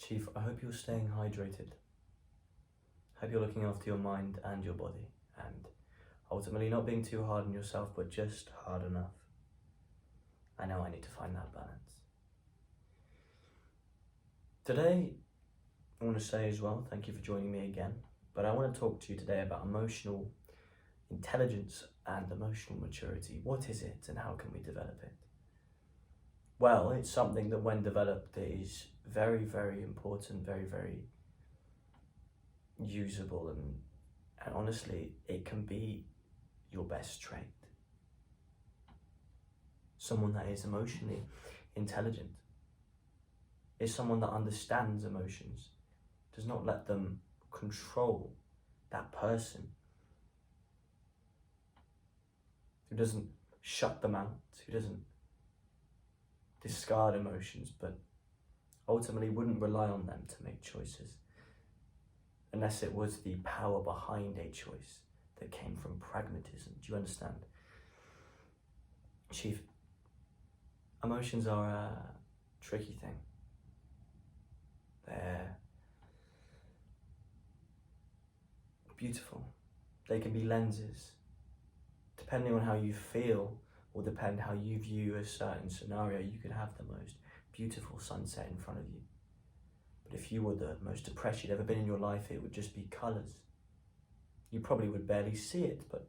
Chief, I hope you're staying hydrated. I hope you're looking after your mind and your body, and ultimately not being too hard on yourself, but just hard enough. I know I need to find that balance. Today, I want to say as well, thank you for joining me again, but I want to talk to you today about emotional intelligence and emotional maturity. What is it and how can we develop it? Well, it's something that when developed is very, very important, very, very usable, and honestly, it can be your best trait. Someone that is emotionally intelligent is someone that understands emotions, does not let them control that person, who doesn't shut them out, who doesn't discard emotions, but ultimately wouldn't rely on them to make choices unless it was the power behind a choice that came from pragmatism. Do you understand? Chief, emotions are a tricky thing. They're beautiful. They can be lenses. Depending on how you feel, or depend how you view a certain scenario, you could have the most beautiful sunset in front of you. But if you were the most depressed you'd ever been in your life, it would just be colours. You probably would barely see it, but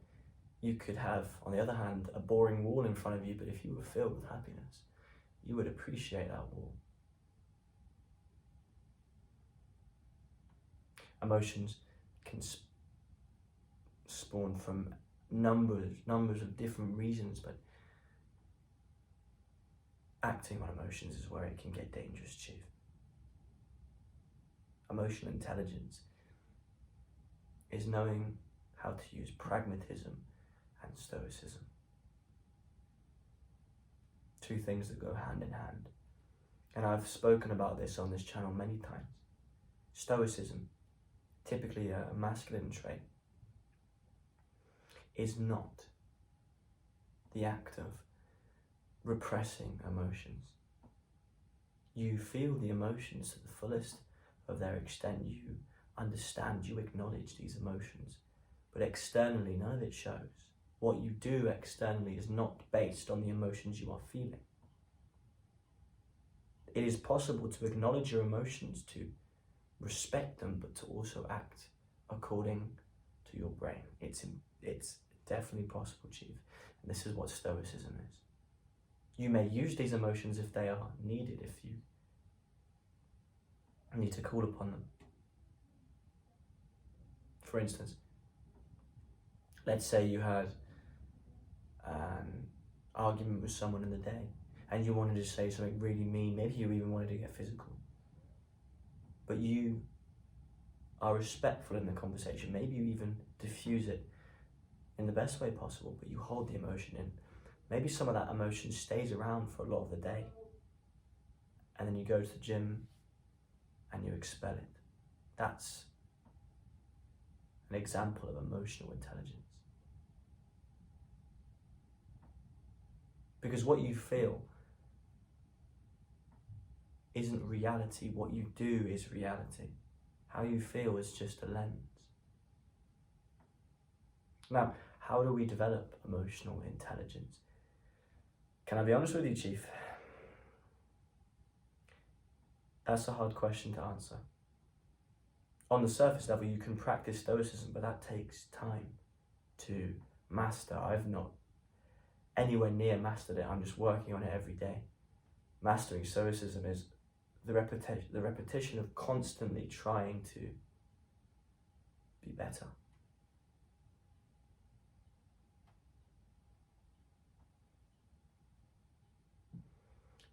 you could have, on the other hand, a boring wall in front of you, but if you were filled with happiness, you would appreciate that wall. Emotions can spawn from numbers of different reasons, but acting on emotions is where it can get dangerous, Chief. Emotional intelligence is knowing how to use pragmatism and stoicism. Two things that go hand in hand. And I've spoken about this on this channel many times. Stoicism, typically a masculine trait, is not the act of repressing emotions. You feel the emotions to the fullest of their extent. You understand, you acknowledge these emotions, but externally none of it shows. What you do externally is not based on the emotions you are feeling. It is possible to acknowledge your emotions, to respect them, but to also act according to your brain. It's definitely possible, Chief. And this is what stoicism is. You may use these emotions if they are needed, if you need to call upon them. For instance, let's say you had an argument with someone in the day and you wanted to say something really mean, maybe you even wanted to get physical, but you are respectful in the conversation, maybe you even diffuse it in the best way possible, but you hold the emotion in. Maybe some of that emotion stays around for a lot of the day, and then you go to the gym and you expel it. That's an example of emotional intelligence. Because what you feel isn't reality, what you do is reality. How you feel is just a lens. Now, how do we develop emotional intelligence? Can I be honest with you, Chief? That's a hard question to answer. On the surface level, you can practice stoicism, but that takes time to master. I've not anywhere near mastered it. I'm just working on it every day. Mastering stoicism is the repetition of constantly trying to be better.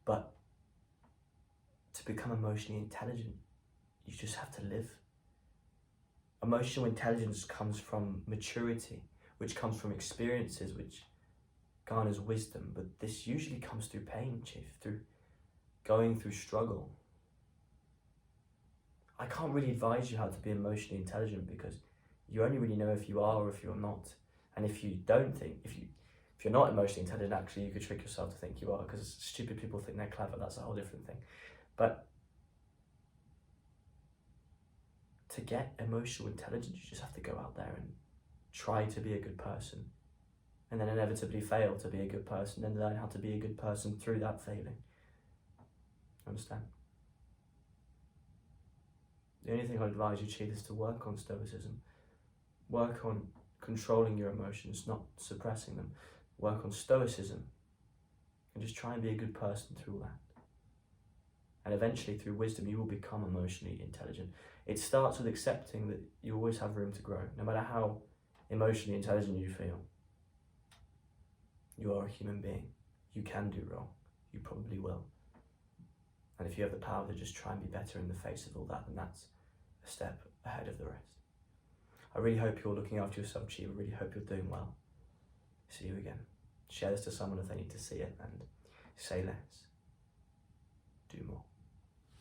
But to become emotionally intelligent, you just have to live. Emotional intelligence comes from maturity, which comes from experiences, which garners wisdom. But this usually comes through pain, Chief, through going through struggle. I can't really advise you how to be emotionally intelligent because you only really know if you are or if you're not. And if you don't think, if you're not emotionally intelligent, actually you could trick yourself to think you are, because stupid people think they're clever. That's a whole different thing. But to get emotional intelligence, you just have to go out there and try to be a good person, and then inevitably fail to be a good person, and learn how to be a good person through that failing. Understand? The only thing I'd advise you, Chief, is to work on stoicism. Work on controlling your emotions, not suppressing them. Work on stoicism, and just try and be a good person through that. And eventually, through wisdom, you will become emotionally intelligent. It starts with accepting that you always have room to grow. No matter how emotionally intelligent you feel, you are a human being. You can do wrong. You probably will. And if you have the power to just try and be better in the face of all that, then that's a step ahead of the rest. I really hope you're looking after yourself, Chief. I really hope you're doing well. See you again. Share this to someone if they need to see it, and say less, do more.